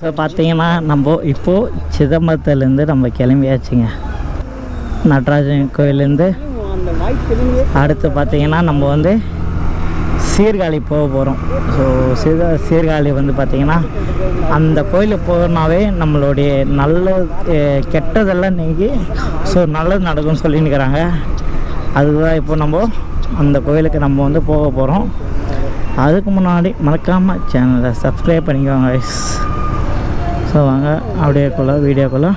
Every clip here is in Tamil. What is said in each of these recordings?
ஸோ பார்த்தீங்கன்னா நம்ம இப்போது சிதம்பரத்துலேருந்து நம்ம கிளம்பியாச்சுங்க. நடராஜன் கோயிலேருந்து அடுத்து பார்த்திங்கன்னா நம்ம வந்து சீர்காழி போக போகிறோம். ஸோ சீர்காழி வந்து பார்த்திங்கன்னா அந்த கோயிலுக்கு போகிறனாவே நம்மளுடைய நல்ல கெட்டதெல்லாம் நீங்கி ஸோ நல்லது நடக்கும்னு சொல்லியிருக்கிறாங்க. அதுதான் இப்போ நம்ம அந்த கோயிலுக்கு நம்ம வந்து போக போகிறோம். அதுக்கு முன்னாடி மறக்காமல் சேனலை சப்ஸ்கிரைப் பண்ணிக்கோங்க கைஸ். ஸோ வாங்க அப்படியேக்குள்ள வீடியோக்குள்ளே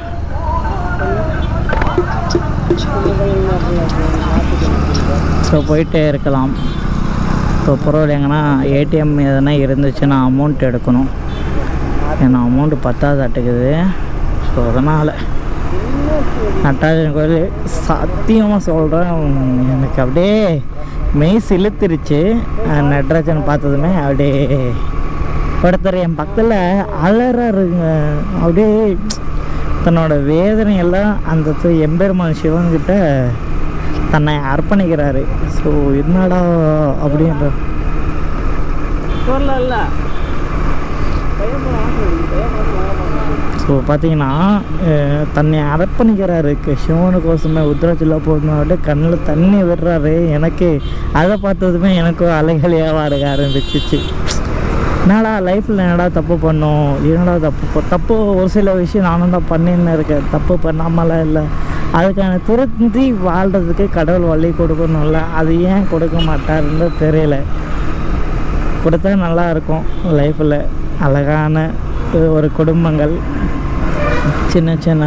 ஸோ போயிட்டே இருக்கலாம். ஸோ பொருள் எங்கன்னா ஏடிஎம் எதனா இருந்துச்சுன்னா அமௌண்ட் எடுக்கணும். ஏன்னா அமௌண்ட்டு பத்தாதாட்டுக்குது. ஸோ அதனால் நடராஜன் கோயில் சத்தியமாக சொல்கிறேன், எனக்கு அப்படியே மெய் சிலுத்திருச்சு. நடராஜன் பார்த்ததுமே அப்படியே ஒருத்தர் என் பக்கத்தில் அலறாருங்க. அப்படியே தன்னோட வேதனையெல்லாம் அந்த எம்பெருமான் சிவன்கிட்ட தன்னை அர்ப்பணிக்கிறாரு. ஸோ என்னடா அப்படின்ற ஸோ பார்த்தீங்கன்னா தன்னை அர்ப்பணிக்கிறாரு சிவனுக்கோசமே. உத்ராட்சியில் போடணும்ட்டு கண்ணில் தண்ணி விடுறாரு. எனக்கு அதை பார்த்ததுமே எனக்கும் அலைகளையாக இருக்க ஆரம்பிச்சிச்சு. என்னடா லைஃப்பில் என்னடா தப்பு பண்ணோம், என்னடா தப்பு ஒரு சில விஷயம் நானும் தான் பண்ணின்னு இருக்கேன். தப்பு பண்ணாமலாம் இல்லை, அதுக்கான திருந்தி வாழ்கிறதுக்கு கடவுள் வழி கொடுக்கணும்ல. அது ஏன் கொடுக்க மாட்டாருன்னு தெரியல. கொடுத்தா நல்லா இருக்கும் லைஃப்பில். அழகான ஒரு குடும்பங்கள் சின்ன சின்ன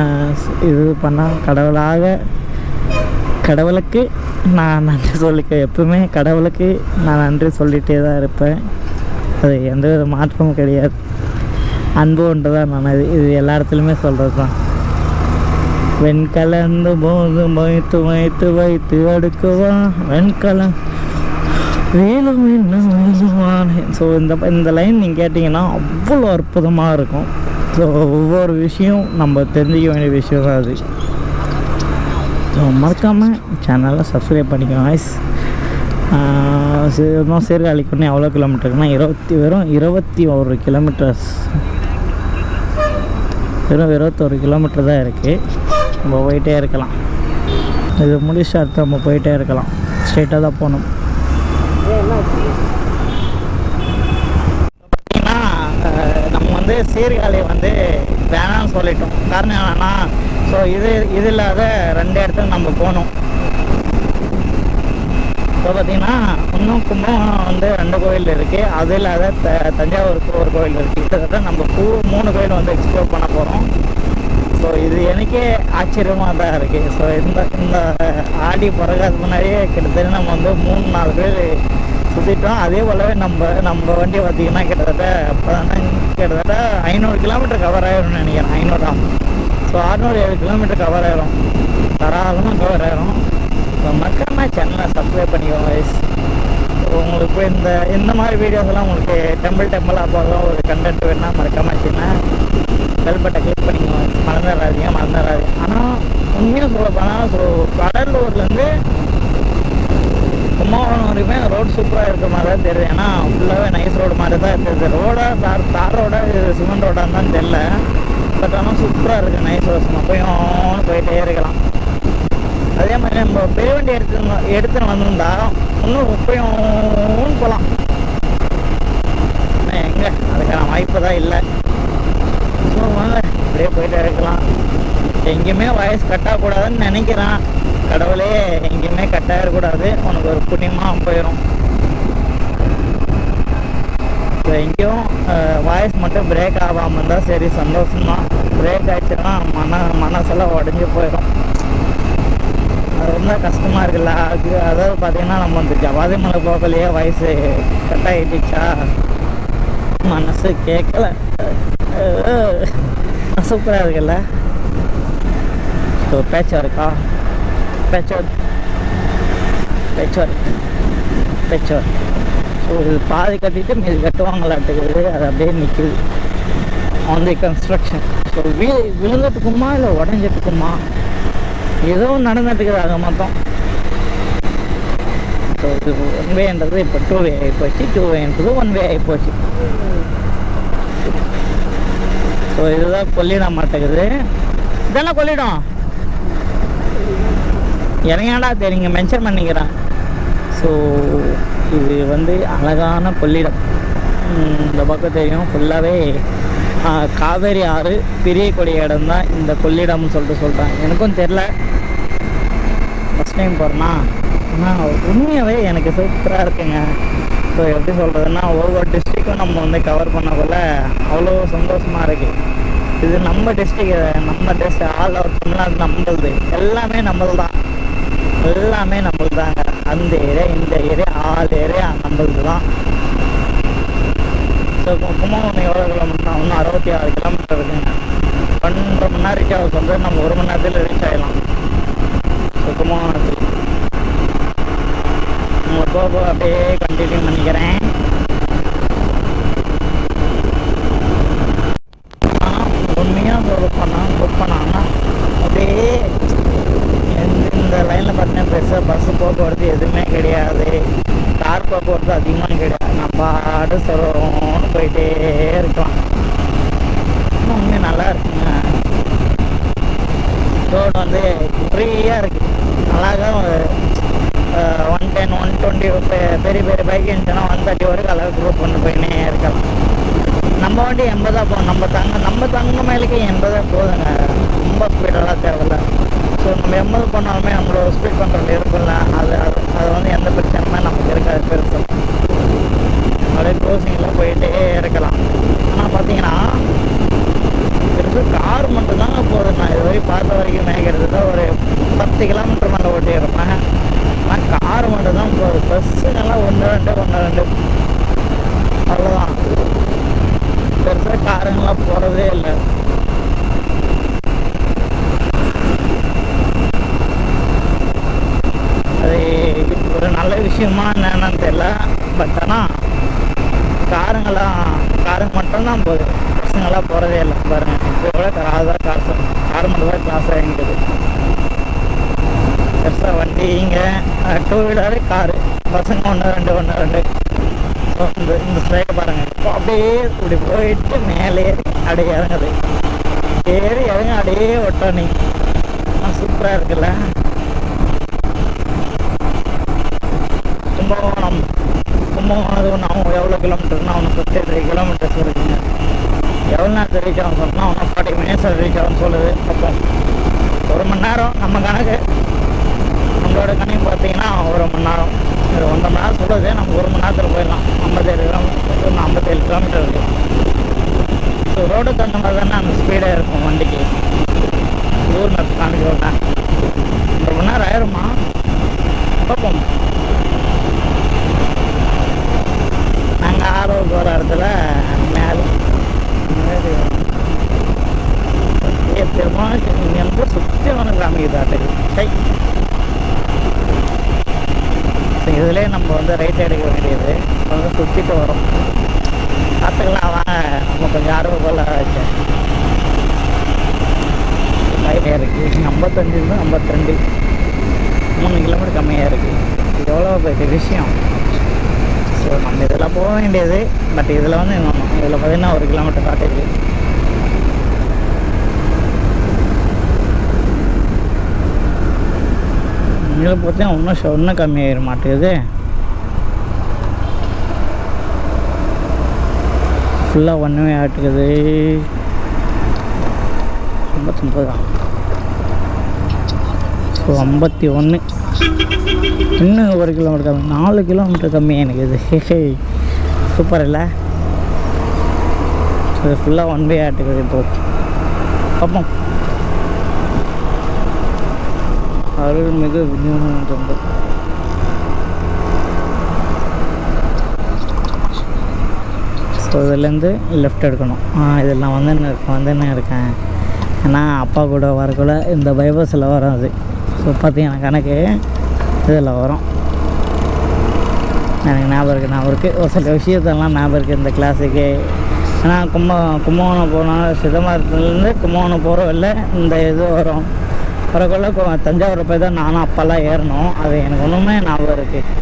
இது பண்ணால் கடவுளுக்கு நான் நன்றி சொல்லிக்க. எப்பவுமே கடவுளுக்கு நான் நன்றி சொல்லிகிட்டே தான் இருப்பேன். அது எந்த வித மாற்றமும் கிடையாது. அன்பு ஒன்று தான். நான் இது எல்லா இடத்துலையுமே சொல்கிறது தான். வெண்கலந்து போது வைத்து வைத்து வைத்து அடுக்குவான் வெண்கலம் வேலும் இன்னும் வேலுவான். ஸோ இந்த லைன் நீங்கள் கேட்டிங்கன்னா அவ்வளோ அற்புதமாக இருக்கும். ஸோ ஒவ்வொரு விஷயம் நம்ம தெரிஞ்சிக்க வேண்டிய விஷயம் தான் அது. ஸோ மறக்காமல் சேனலை சப்ஸ்கிரைப் பண்ணிக்கோங்க guys. சீர்காழிக்கு ஒன்று எவ்வளோ கிலோமீட்டருக்குன்னா வெறும் 21 கிலோமீட்டர்ஸ். வெறும் 21 கிலோமீட்டர் தான் இருக்குது. நம்ம போயிட்டே இருக்கலாம். இது முடிச்சு அடுத்து நம்ம போயிட்டே இருக்கலாம். ஸ்ட்ரெயிட்டாக தான் போகணும். பார்த்தீங்கன்னா நம்ம வந்து சீர்காழி வந்து வேணாம்னு சொல்லிட்டோம். காரணம் என்னன்னா, ஸோ இது இல்லாத 2 இடத்துக்கு நம்ம போகணும். இப்போ பார்த்திங்கன்னா இன்னும் கும்பகோணம் வந்து 2 கோயில் இருக்குது. அது இல்லாத தஞ்சாவூருக்கு ஒரு கோயில் இருக்குது. கிட்டத்தட்ட நம்ம 3 கோயில் வந்து எக்ஸ்ப்ளோர் பண்ண போகிறோம். ஸோ இது எனக்கே ஆச்சரியமாக தான் இருக்குது. ஸோ இந்த ஆடி பிறகு முன்னாடியே கிட்டத்தட்ட நம்ம வந்து 3-4 பேர் சுற்றிட்டோம். அதே போலவே நம்ம வண்டி பார்த்திங்கன்னா கிட்டத்தட்ட 500 கிலோமீட்டர் கவர் ஆகிரும்னு நினைக்கிறேன். 500 ஸோ 607 கிலோமீட்டர் கவர் ஆகிரும். தாராளமாக கவர் ஆகிரும். ஸோ மறக்காம சேனலை சப்ஸ்கிரைப் பண்ணிக்கோங்க guys. உங்களுக்கு இந்த மாதிரி வீடியோஸ்லாம் உங்களுக்கு டெம்பிளாக போகலாம் ஒரு கண்டென்ட் வேணால் மறக்காம சின்ன பெல் பட்டை கிளிக் பண்ணிக்கோங்க. மறந்துடாதீங்க. ஆனால் உண்மையாக சொல்ல போனால் ஸோ கடலூர்லேருந்து கும்பகோணம் வரைக்குமே ரோடு சூப்பராக இருக்கிற மாதிரி தான் தெரியுது. ஏன்னா ஃபுல்லாகவே நைஸ் ரோடு மாதிரி தான் இருக்குது. தார் ரோட சிமெண்ட் ரோடான்னு தான் தெரில. பட் ஆனால் சூப்பராக இருக்குது. நைஸ் ரோடு நம்ம போயிட்டே இருக்கலாம். அதே மாதிரி நம்ம பெரிய வண்டி எடுத்து வந்திருந்தா இன்னும் இப்பயும் போகலாம். எங்கே அதுக்கான வாய்ப்பு தான் இல்லை. ஸோ வாங்க அப்படியே போயிட்டே இருக்கலாம். எங்கேயுமே வாய்ஸ் கட்டாகக்கூடாதுன்னு நினைக்கிறான். கடவுளே எங்கேயுமே கட்டாயிடக்கூடாது, உனக்கு ஒரு புண்ணியமாக போயிடும். ஸோ எங்கேயும் வாய்ஸ் மட்டும் பிரேக் ஆகாமல் இருந்தால் சரி, சந்தோஷம்தான். பிரேக் ஆகிடுச்சுன்னா மனசெல்லாம் உடஞ்சி போயிடும். அது ரொம்ப கஷ்டமாக இருக்குல்ல. அதாவது பார்த்திங்கன்னா நம்ம வந்து ஜவாதி மலை போகலையே வயசு கட்டாயிடுச்சா, மனசு கேட்கல. சூப்பராக இருக்குல்ல. ஸோ பேட்ச் இருக்கா, பேட்ச் ஸோ இது பாதி கட்டிட்டு மீது கட்டுவாங்களாட்டுக்குது. அது அப்படியே நிற்குது ஆன் தி கன்ஸ்ட்ரக்ஷன். ஸோ விழுந்துட்டுக்குமா இல்லை உடஞ்சிட்டுக்குமா ஏதோ நடந்துட்டுக்குது ஆக மொத்தம். ஸோ இது 1 வேன்றது இப்போ 2 வே ஆகிப்போச்சு, 2 வேன்றது 1 வே ஆகிப்போச்சு. ஸோ ஸோ இதுதான் கொள்ளிடம் மாட்டேங்குது. இதெல்லாம் கொள்ளிடம் இறங்காடா தெரியுங்க மென்ஷன் பண்ணிக்கிறேன். ஸோ இது வந்து அழகான கொள்ளிடம். இந்த பக்கம் தெரியும் ஃபுல்லாகவே காவேரி ஆறு பிரியக்கூடிய இடம் தான் இந்த கொள்ளிடம்னு சொல்கிறாங்க. எனக்கும் தெரில, ஃபஸ்ட் டைம் போகிறேன்னா. ஆனால் உண்மையாகவே எனக்கு சூப்பராக இருக்குங்க. ஸோ எப்படி சொல்கிறதுன்னா, ஒவ்வொரு டிஸ்ட்ரிக்கும் நம்ம வந்து கவர் பண்ணக்குள்ள அவ்வளோ சந்தோஷமாக இருக்குது. இது நம்ம டிஸ்ட்ரிக், நம்ம ஆல் ஓவர் தமிழ்நாடு நம்மளுது, எல்லாமே நம்மளது தான், எல்லாமே நம்மளுது தாங்க. அந்த ஏரியா இந்த ஏரியா ஆல் ஏரியா நம்மளுது தான். ஸோ கும்பகோணம் எவ்வளோ கிலோமீட்டர்? இன்னும் 66 கிலோமீட்டர் இருக்குங்க. 1.5 மணி நேரம் ரீச் ஆக சொல்கிறது, நம்ம 1 மணி நேரத்தில் ரீச் ஆகிடலாம். ஸோ கும்பகோணத்தில் போக அப்படியே கண்டினியூ பண்ணிக்கிறேன். ஆனால் உண்மையாக புக் பண்ணாங்கன்னா அப்படியே இந்த லைனில் பார்த்தீங்கன்னா பெருசாக பஸ்ஸு போக்குவரத்து எதுவுமே கிடையாது, கார் போக்குவரத்து அதிகமாக கிடையாது. நம்ம பாடு சொல்லுவோம்னு போயிட்டே இருக்கலாம். உண்மையாக நல்லா இருக்குங்க. ரோடு வந்து ஃப்ரீயாக இருக்குது, அழகாக 110 120 பெரிய பெரிய பைக் இருந்துச்சுன்னா 130 வரைக்கும் அளவுக்கு ரோட் கொண்டு போயினே இருக்கலாம். நம்ம வண்டி 80 போகும். நம்ம தங்க மேலுக்கு 80 போதுங்க, ரொம்ப ஸ்பீடெல்லாம் தேவையில்ல. ஸோ நம்ம 80 பண்ணாலுமே நம்மளோட ஸ்பீட் கண்ட்ரோல் இருக்குல்ல, அது வந்து எந்த பிரச்சனையுமே நமக்கு இருக்காது பெருசாக. அப்படியே க்ரோசிங்கில் போயிட்டே இருக்கலாம். ஆனால் பார்த்தீங்கன்னா பெருசாக கார் மட்டும்தாங்க போகுது. நான் இது வரைக்கும் பார்த்த வரைக்கும் மேய்க்கிறது தான் ஒரு 10 கிலோமீட்டர் மேலே ஓட்டி இருப்பேன். ஆனால் கார் மட்டும் தான் போகுது. பஸ்ஸுங்கெல்லாம் 1-2 அவ்வளோதான். பெருசாக காருங்கெல்லாம் போகிறதே இல்லை. அது ஒரு நல்ல விஷயமா என்னன்னு தெரியல. பட் ஆனால் காருங்க மட்டும்தான் போகுது, பசங்களாம் போகிறதே இல்லை. பாருங்கள், இப்போ கூட கார் மட்டும் தான் கிளாஸ் ஆகிக்குது. பெருசாக வண்டி இங்கே 2 வீலரு காரு, பசங்க 1-2 ஸோ இந்த ஸ்ட்ரைக்கை பாருங்கள். இப்போ அப்படியே இப்படி போயிட்டு மேலே ஏறி அப்படியே இறங்குது, ஏறி இறங்க அப்படியே ஒட்டணி. சூப்பராக இருக்குல்ல. கும்பகோணம் அவன் எவ்வளோ கிலோமீட்டர்னா அவனுக்கு 53 கிலோமீட்டர்ஸ் இருக்குங்க. எவ்வளோ நேரத்தில் ரீச் ஆகும் சொன்னால் அவனை 40 மினிட்ஸில் ரீச் ஆகும்னு சொல்லுது. அப்போ 1 மணி நேரம் நம்ம கணக்கு, நம்மளோட கணக்கு பார்த்தீங்கன்னா 1 மணி நேரம், 1.5 மணி நேரம் சொல்லுது. நம்ம 1 மணி நேரத்தில் போயிடலாம். 57 கிலோமீட்டர் இருக்குது. ஸோ ரோடு தகுந்த மாதிரி தானே அந்த ஸ்பீடாக இருக்கும் வண்டிக்கு. ஊர் மேப் காமிக்கிறோங்க. 1 மணி நேரம் ஆயிருமா பார்ப்போம். நாங்கள் ஆரோவில் போகிற இடத்துல மேலே இங்கே சுற்றி ஒன்று காமிக்குதாட்டுக்கு. இதிலே நம்ம வந்து ரைட் எடுக்க வேண்டியது, வந்து சுற்றிட்டு வரோம். பார்த்துக்கலாம் வாங்க. நம்ம கொஞ்சம் ஆர்வம் போல் வச்சேன். ரைட்டாக இருக்குது 55 52, 3 கிலோமீட்டர் கம்மியாக இருக்குது. இது எவ்வளோ பெரிய விஷயம். ஸோ நம்ம இதில் போக வேண்டியது. பட் இதில் வந்து இதில் பார்த்தீங்கன்னா 1 கிலோமீட்டர் காட்டுது. இதில் பார்த்தீங்கன்னா இன்னும் கம்மியாகிட மாட்டேங்குது. ஃபுல்லாக ஒன்றுமே ஆட்டுக்குது. 59 தான். ஸோ 51, இன்னும் 1 கிலோமீட்டர் கம்மி, 4 கிலோமீட்டர் கம்மியாக எனக்கு இது. சூப்பர் இல்லை? இது ஃபுல்லாக 1 வே ஆட்டுக்குது. இப்போது பார்ப்போம். அருள்மிகு விஞ்ஞானம். ஸோ இதுலேருந்து லெஃப்ட் எடுக்கணும். இதெல்லாம் வந்துன்னு இருக்கேன். ஏன்னா அப்பா கூட வரக்குள்ள இந்த பைபாஸில் வராது. ஸோ பார்த்தீங்கன்னா கணக்கு இதில் வரும். எனக்கு ஞாபகம் இருக்குது ஒரு சில விஷயத்தெல்லாம் ஞாபகம் இருக்குது இந்த கிளாஸுக்கு. ஏன்னா கும்பகோணம் போனால் சிதம்பரத்துலேருந்து கும்பகோணம் போகிறதில்ல இந்த இது வரும். வரக்குள்ள தஞ்சாவூரை போய் தான் நானும் அப்பெல்லாம் ஏறணும். அது எனக்கு ஒன்றுமே ஞாபகம் இருக்குது.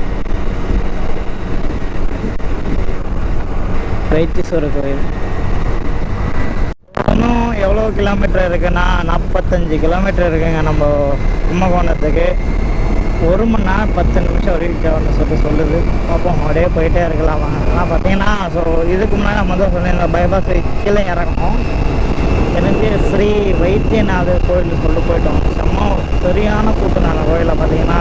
வைத்தீஸ்வரர் கோயில் இன்னும் கிலோமீட்டர் இருக்குன்னா 45 கிலோமீட்டர் இருக்குங்க நம்ம கும்பகோணத்துக்கு. 1 மணி நேரம் 10 நிமிஷம் ரீச் ஆகணும்னு சொல்லுது. பார்ப்போம், அப்படியே போயிட்டே இருக்கலாம். ஆனால் பார்த்தீங்கன்னா ஸோ இதுக்கு முன்னாடி நம்ம தான் சொன்னேன் பைபாஸ் கீழே இறங்கணும். எனக்கு ஸ்ரீ வைத்தியநாதர் கோயில் போயிட்டோம். சரியான கூட்டம். நாங்கள் கோயிலில் பார்த்தீங்கன்னா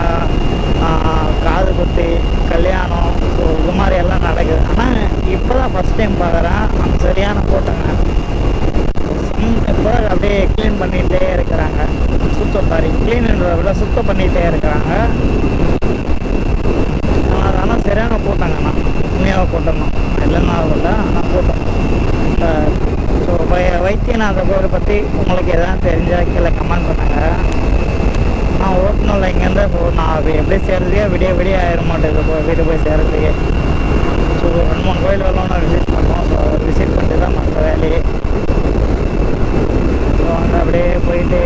காது குத்தி கல்யாணம் ஸோ இது மாதிரி எல்லாம் நடக்குது. ஆனால் இப்போ தான் ஃபஸ்ட் டைம் பார்க்குறேன். அந்த சரியான கூட்டங்க. இப்போ அப்படியே க்ளீன் பண்ணிகிட்டே இருக்கிறாங்க. க்ளீன்ன்றதை விட சுத்தம் பண்ணிகிட்டே இருக்கிறாங்க. ஆனால் சரியான கூட்டங்கண்ணா, உண்மையாக கூட்டம் தான், இல்லைன்னா இல்லை. ஆனால் கூட்டம். ஸோ வைத்தியநாத கோயிலை பற்றி உங்களுக்கு எதாவது தெரிஞ்சால் கீழே கமெண்ட் பண்ணுங்கள். நான் ஓட்டணும்ல இங்கேருந்து. ஸோ நான் அது எப்படி சேர்றதுக்கே விடிய ஆயிட மாட்டேங்குது வீடு போய் சேர்றதுக்கே. ஸோ 2-3 கோயில்களும் நான் விசிட் பண்ணுவோம். ஸோ விசிட் பண்ணிட்டு தான் மற்ற வேலையே. ஸோ அங்கே அப்படியே போயிட்டே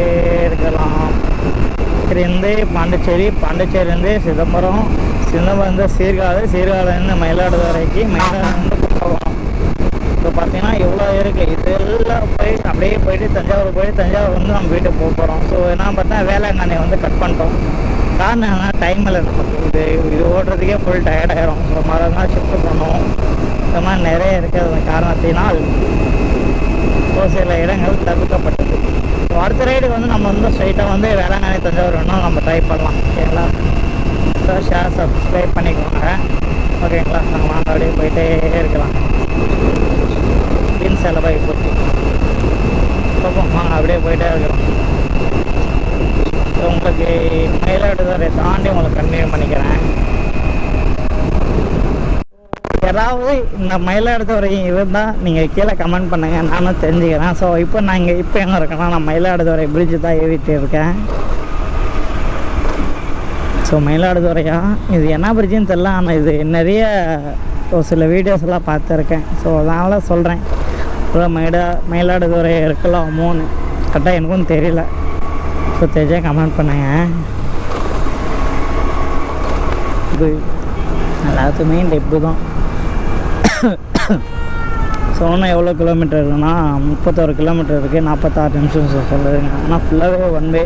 இருக்கலாம். இருந்து பாண்டிச்சேரியிலேருந்து சிதம்பரம் சீர்காழிலேருந்து மயிலாடுதுறைக்கு, மயிலாடுதுறைந்து கும்பகோணம். இப்போ பார்த்தீங்கன்னா இவ்வளோ இருக்குது. இதெல்லாம் அப்படியே போயிட்டு தஞ்சாவூர் வந்து நம்ம வீட்டுக்கு போகிறோம். ஸோ என்ன பார்த்தா வேளாங்கண்ணி கட் பண்ணிட்டோம். காரணம் என்ன, டைம் இல்லை நமக்கு. இது ஓடுறதுக்கே ஃபுல் டயர்டாயிரும். ஸோ மறுநாள் ஷிஃப்ட் பண்ணுவோம். இந்த மாதிரி நிறைய இருக்கிற காரணத்தினால் ஒரு சில இடங்கள் தவிர்க்கப்பட்டது. ஸோ அடுத்த ரைடுக்கு நம்ம ஸ்ட்ரைட்டாக வேளாங்கண்ணி தஞ்சாவூர் வேணும் நம்ம ட்ரை பண்ணலாம். ஓகேங்களா? ஸோ ஷேர் சப்ஸ்கிரைப் பண்ணிக்கோங்க. ஓகேங்களா? நம்ம வாங்க அப்படியே போயிட்டே இருக்கலாம். செலவாகி போச்சு. பார்ப்போம், வாங்க அப்படியே போயிட்டே இருக்கிறோம். உங்களுக்கு மயிலாடுதுறை தாண்டி உங்களுக்கு கன்டினியூ பண்ணிக்கிறேன். யாராவது இந்த மயிலாடுதுறை இருந்தால் நீங்கள் கீழே கமெண்ட் பண்ணுங்கள், நானும் தெரிஞ்சுக்கிறேன். ஸோ இப்போ நான் எங்கே இருக்கேன்னா, நான் மயிலாடுதுறை பிரிட்ஜு தான் ஏறிட்டு இருக்கேன். ஸோ மயிலாடுதுறையா இது என்ன பிரிட்ஜுன்னு தெரில. ஆனால் இது நிறைய ஒரு சில வீடியோஸ் எல்லாம் பார்த்துருக்கேன். ஸோ அதனால் சொல்கிறேன். மயிலாடுதுறை இருக்கலாம் 3 கரெக்டாக எனக்கும் தெரியல. ஸோ தெரிஞ்சால் கமெண்ட் பண்ணுங்க. இது எல்லாத்துக்குமே டெப்பு தான். ஸோ இன்னும் எவ்வளோ கிலோமீட்டர் இருக்குன்னா 31 கிலோமீட்டர் இருக்குது. 46 நிமிஷம் சொல்லுதுங்க. ஆனால் ஃபுல்லாகவே 1 வே.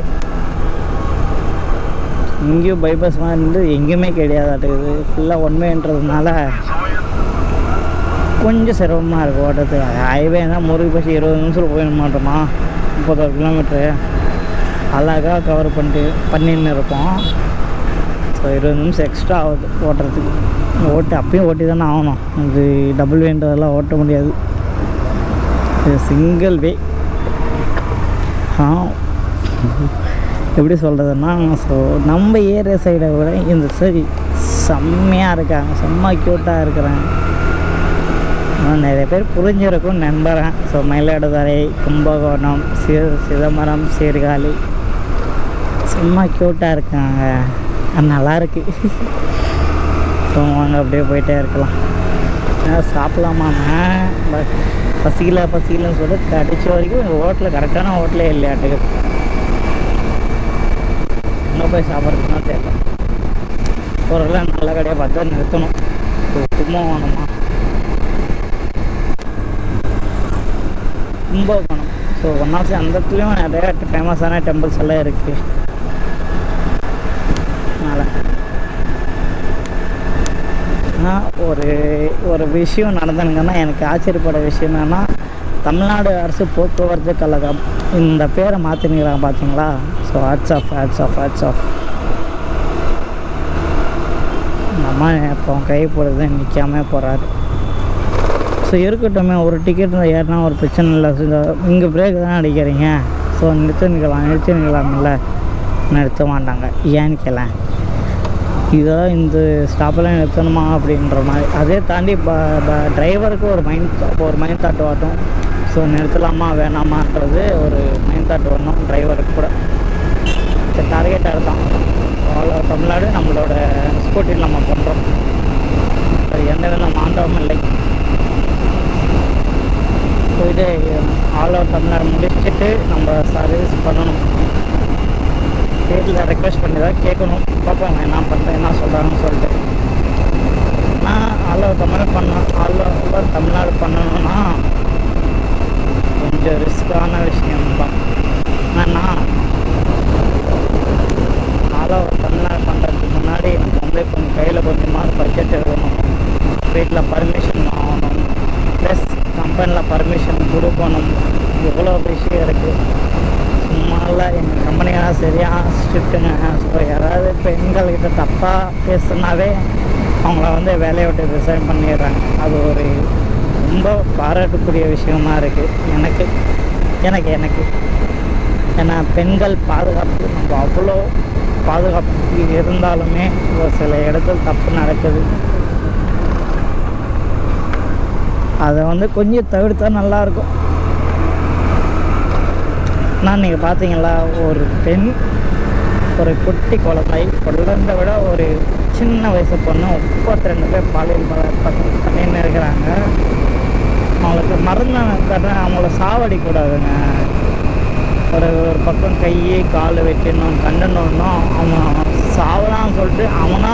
இங்கேயும் பைபாஸ் மாதிரி எங்கேயுமே கிடையாதாட்டுக்குது. ஃபுல்லாக 1 வேன்றதுனால கொஞ்சம் சிரமமாக இருக்குது ஓட்டத்துக்கு. ஹைவே தான் முறுக்கு பசி 20 நிமிஷத்தில் போயிட மாட்டோமா. 31 கிலோமீட்ரு அழகாக கவர் பண்ணின்னு இருப்போம். ஸோ 20 நிமிஷம் எக்ஸ்ட்ரா ஆகுது ஓட்டுறதுக்கு. அப்பயும் ஓட்டி தானே ஆகணும். இது டபுள் வேன்றதெல்லாம் ஓட்ட முடியாது. இது சிங்கிள் வே. எப்படி சொல்கிறதுன்னா, ஸோ நம்ம ஏரியா சைடை விட இந்த சரி செம்மையாக இருக்காங்க. செம்ம க்யூட்டாக இருக்கிறாங்க. நிறைய பேர் புரிஞ்சிருக்கும் நம்புகிறேன். ஸோ மயிலாடுதுறை, கும்பகோணம், சிதம்பரம், சீர்காழி சும்மா க்யூட்டாக இருக்காங்க. நல்லாயிருக்கு. ஸோ வாங்க அப்படியே போயிட்டே இருக்கலாம். சாப்பிடலாமாண்ணா பசிக்கலன்னு சொல்லிட்டு கடிச்ச வரைக்கும் ஹோட்டலில் கரெக்டான ஹோட்டலே இல்லையாட்டுக்கு. எங்கே போய் சாப்பிட்றதுன்னா தெரியல. பொருள்லாம் நல்ல கடையாக பார்த்து நிறுத்தணும். கும்பகோணமா கும்பகோணம். ஸோ ஒன்னாசி அந்த இடத்துலையும் நிறைய ஃபேமஸான டெம்பிள்ஸ் எல்லாம் இருக்குது. அதனால் ஆனால் ஒரு விஷயம் நடந்தனுங்கன்னா எனக்கு ஆச்சரியப்பட விஷயம் என்னென்னா, தமிழ்நாடு அரசு போக்குவரத்து கழகம் இந்த பேரை மாற்றினுக்கிறாங்க பார்த்தீங்களா. ஸோ ஹேட்ஸ் ஆஃப் நம்ம இப்போ கை போடுறது நிற்காம போகிறாரு. ஸோ இருக்கட்டுமே, ஒரு டிக்கெட் ஏறினா ஒரு பிரச்சனை இல்லை. இங்கே பிரேக் தான் அடிக்கிறீங்க. ஸோ நிறுத்திக்கலாம்ல. நிறுத்த மாட்டாங்க. ஏன்னு கேளேன், இதெல்லாம் இந்த ஸ்டாப்பெல்லாம் நிறுத்தணுமா அப்படின்ற மாதிரி. அதே தாண்டி டிரைவருக்கு ஒரு மைண்ட் தாட் வரட்டும். ஸோ நிறுத்தலாமா வேணாமான்றது ஒரு மைண்ட் தாட் வரணும் டிரைவருக்கு கூட. டார்கெட் அதுதான். தமிழ்நாடு நம்மளோட ஸ்கூட்டியில் நம்ம பண்ணுறோம். அது எந்த வித மாற்றமும் இல்லை. போயிட்டு ஆல் ஓவர் தமிழ்நாடு முடிச்சுட்டு நம்ம சர்வீஸ் பண்ணணும். வீட்டில் ரெக்வெஸ்ட் பண்ணி தான் கேட்கணும். பார்ப்போம் என்ன சொல்கிறாங்கன்னு சொல்லிட்டு. நான் ஆல் ஓவர் தமிழ்நாடு பண்ணணும். ஆல் ஓவர் தமிழ்நாடு பண்ணணும்னா கொஞ்சம் ரிஸ்க்கான விஷயம்தான். என்னன்னா ஒரு தமிழ்நாடு பண்ணுறதுக்கு முன்னாடி நம்ம வந்து கொஞ்சம் கையில் கொஞ்சமாக பட்ஜெட் இருக்கணும், வீட்டில் பர்மிஷன் வாங்கணும், ப்ளஸ் கம்பெனியில் பர்மிஷன் கொடுக்கணும். எவ்வளோ விஷயம் இருக்குது. சும்மால எங்கள் கம்பெனியெல்லாம் சரியாக ஸ்ட்ரிக்ட்டுங்க. ஸோ யாராவது பெண்கள்கிட்ட தப்பாக பேசுனாவே அவங்கள வந்து வேலையை விட்டு ரிசைன் பண்ணிடுறாங்க. அது ஒரு ரொம்ப பாராட்டக்கூடிய விஷயமா இருக்குது எனக்கு ஏன்னா பெண்கள் பாதுகாப்பு நம்ம அவ்வளோ பாதுகாப்பு இருந்தாலுமே ஒரு சில இடத்துல தப்பு நடக்குது. அதை வந்து கொஞ்சம் தவிர்த்தா நல்லாயிருக்கும். நான் நீங்கள் பார்த்தீங்களா, ஒரு பெண் ஒரு குட்டி குழந்தை விட ஒரு சின்ன வயசு பொண்ணு 32 பேர் பாலியல் பண்ணின்னு இருக்கிறாங்க. அவங்களுக்கு மருந்து தர அவங்கள சாவடிக்கூடாதுங்க. ஒரு பக்கம் கை கால் வெட்டணும், கண்டணும்னும் அவன் சாவலான்னு சொல்லிட்டு அவனா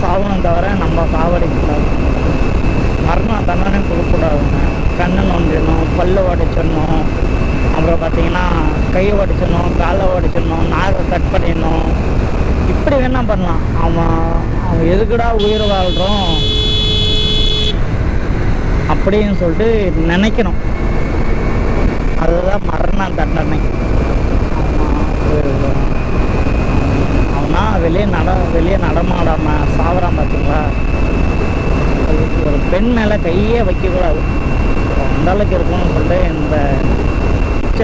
சாவணும் தவிர நம்ம சாவடிக்கூடாது. மரண தண்டனை கொடுக்கக்கூடாதுங்க. கண்ணை நோண்டிடணும், பல்லு உடைச்சிடணும், அப்புறம் பார்த்திங்கன்னா கையை உடைச்சிடணும், காலை உடைச்சிடணும், நாகை கட் பண்ணிடணும். இப்படி வேணா பண்ணலாம். அவன் எதுக்குடா உயிர் வாழ்கிறோம் அப்படின்னு சொல்லிட்டு நினைக்கணும். அதுதான் மரண தண்டனை. அவனா வெளியே நடமாடாமல் சாவறான் பார்த்தீங்களா. ஒரு பெண் மேலே கையே வைக்கக்கூடாது. அந்தளவுக்கு இருக்கும்னு சொல்லிட்டு இந்த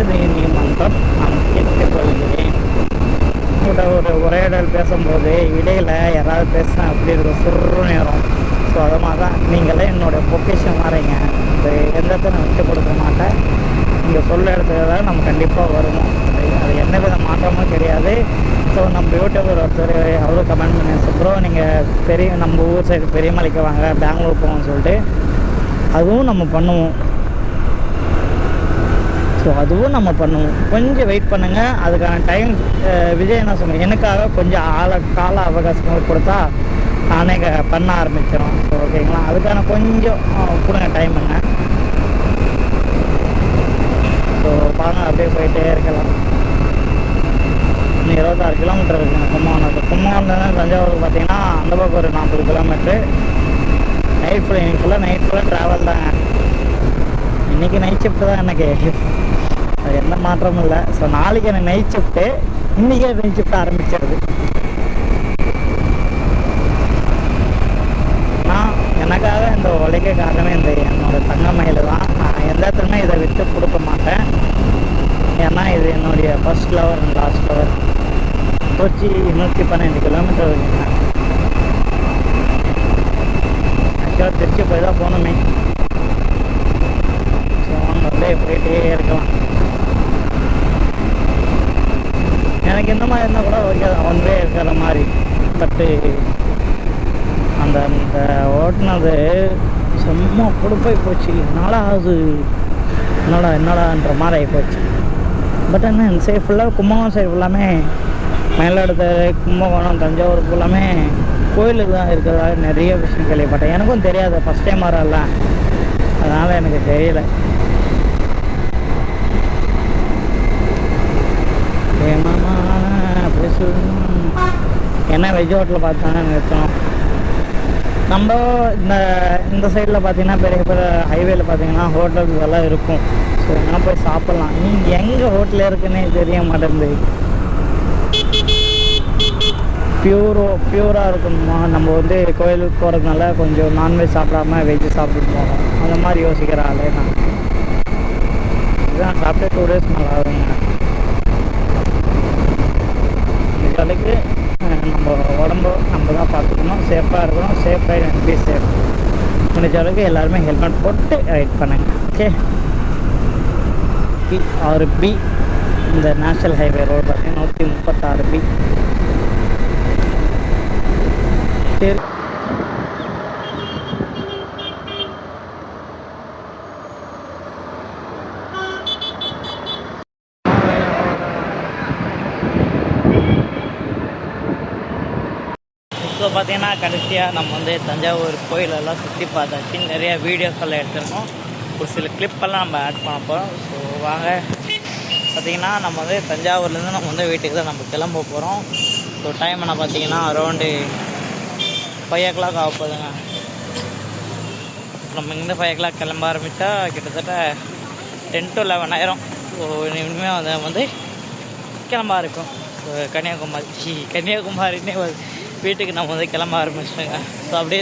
நீதிமன்றம் நான் கேட்டுக்கொள்கிறேன். ஒரு உரையாடல் பேசும்போது இடையில் யாராவது பேசினா அப்படி இருக்கும், சுரு நேரம். ஸோ அது மாதிரி தான் நீங்களே என்னோடய பொக்கேஷன் வரீங்க. இந்த எந்த இடத்துல விட்டு கொடுக்க மாட்டேன். நீங்கள் சொல்ல இடத்துல தான் நம்ம கண்டிப்பாக வருவோம். அது எந்த வித மாற்றமும் கிடையாது. ஸோ நம்ம யூடியூபர் ஒருத்தர் அவரும் கமெண்ட் பண்ணி ப்ரோ நீங்கள் நம்ம ஊர் சைடு பெரியமலைக்கு வாங்க, பெங்களூர் போகணும்னு சொல்லிட்டு அதுவும் நம்ம பண்ணுவோம். ஸோ அதுவும் நம்ம பண்ணுவோம். கொஞ்சம் வெயிட் பண்ணுங்கள். அதுக்கான டைம் விஜய் என்ன சொன்னேன், எனக்காக கொஞ்சம் கால அவகாசங்கள் கொடுத்தா நானே பண்ண ஆரம்பிச்சிடும். ஸோ ஓகேங்களா, அதுக்கான கொஞ்சம் கொடுங்க டைமுங்க. ஸோ பாருங்க, அப்படியே போயிட்டே இருக்கலாம். இன்னும் 26 கிலோமீட்டர் இருக்குங்க கும்பகோணம் தஞ்சாவூருக்கு பார்த்தீங்கன்னா அந்த பக்கம் ஒரு 40 கிலோமீட்ரு. நைட் ஃபுல்லாக நைட் ஃபுல்லாக ட்ராவல் தாங்க. இன்றைக்கி நைட் ஷிஃப்ட்டு தான் எனக்கு, அது எந்த மாற்றமும் இல்லை. ஸோ நாளைக்கு எனக்கு நைட் ஷிஃப்ட்டு, இன்றைக்கே நைட் ஷிஃப்ட் ஆரம்பிச்சிருது. நான் எனக்காக இந்த உழைக்க காரணமே இந்த என்னோடய தங்கமயில் தான். நான் எந்த இடத்துலையுமே இதை விட்டு கொடுக்க மாட்டேன். ஏன்னா இது என்னுடைய first lover and last lover. Kochi 112 kilometre இருக்குங்க. ஆக்சுவலாக திருச்சி போய் தான் போகணுமே. ஸோ அவங்க வந்து போயிட்டே இருக்கலாம். எனக்கு இந்த மாதிரி இருந்தால் கூட ஓகே தான், ஒன் வே இருக்கிற மாதிரி. பட்டு அந்த ஓட்டுனது செம்ம கொடுப்பாய் போச்சு. என்னடான்ற மாதிரி ஆகிப்போச்சு. பட் என்ன இந்த சைடு ஃபுல்லாக கும்பகோணம் சைடு ஃபுல்லாமே மயிலாடுதுறை, கும்பகோணம், தஞ்சாவூர் ஃபுல்லாமே கோயிலுக்கு தான் இருக்கிறதா நிறைய விஷயம் கேள்விப்பட்டேன். எனக்கும் தெரியாது, ஃபஸ்ட் டைம் வரல, அதனால் எனக்கு தெரியல. அப்படி சொல்லணும். ஏன்னா வெஜ் ஹோட்டலில் பார்த்தாங்க நிறுத்தணும். நம்ம இந்த சைடில் பார்த்தீங்கன்னா பெரிய பெரிய ஹைவேல பார்த்தீங்கன்னா ஹோட்டல்ஸ் எல்லாம் இருக்கும். ஸோ என்ன போய் சாப்பிட்லாம். நீங்கள் எங்கே ஹோட்டல் இருக்குன்னே தெரிய மாட்டேங்குது. பியூராக இருக்கணுமா, நம்ம வந்து கோயிலுக்கு போகிறதுனால கொஞ்சம் நான்வெஜ் சாப்பிடாம வெஜ்ஜு சாப்பிட்டு போகணும். அந்த மாதிரி யோசிக்கிற ஆளே நான். இதுதான் சாப்பிட்டு 2 days மேலே ஆகுதுங்க. இதுக்கு நம்ம உடம்பு நம்ம தான் பார்த்துக்கணும், சேஃபாக இருக்கணும். Safe right and be safe. முடிஞ்ச அளவுக்கு எல்லாருமே ஹெல்மெட் போட்டு ரைட் பண்ணுங்க. ஓகே, P6B இந்த நேஷ்னல் ஹைவே ரோடு பார்த்தீங்கன்னா 136B. சரி, இப்போ பார்த்தீங்கன்னா கடைசியாக நம்ம வந்து தஞ்சாவூர் கோயிலெல்லாம் சுற்றி பார்த்தாச்சு. நிறையா வீடியோஸ் எல்லாம் எடுத்துருக்கோம். ஒரு சில கிளிப்பெல்லாம் நம்ம ஆட் பண்ண போகிறோம். ஸோ வாங்க பார்த்திங்கன்னா நம்ம வந்து தஞ்சாவூர்லேருந்து நம்ம வந்து வீட்டுக்கு தான் நம்ம கிளம்ப போகிறோம். ஸோ டைம் என்ன பார்த்தீங்கன்னா அரௌண்டு 5 o'clock ஆக போகுதுங்க. நம்ம இங்கேருந்து 5 o'clock கிளம்ப ஆரம்பித்தா கிட்டத்தட்ட 10 to 11 ஆயிரம். ஸோ இனிமேல் வந்து கிளம்ப இருக்கும். ஸோ கன்னியாகுமரின்னே வீட்டுக்கு நம்ம வந்து கிளம்ப ஆரம்பிச்சிட்டோங்க. ஸோ அப்படியே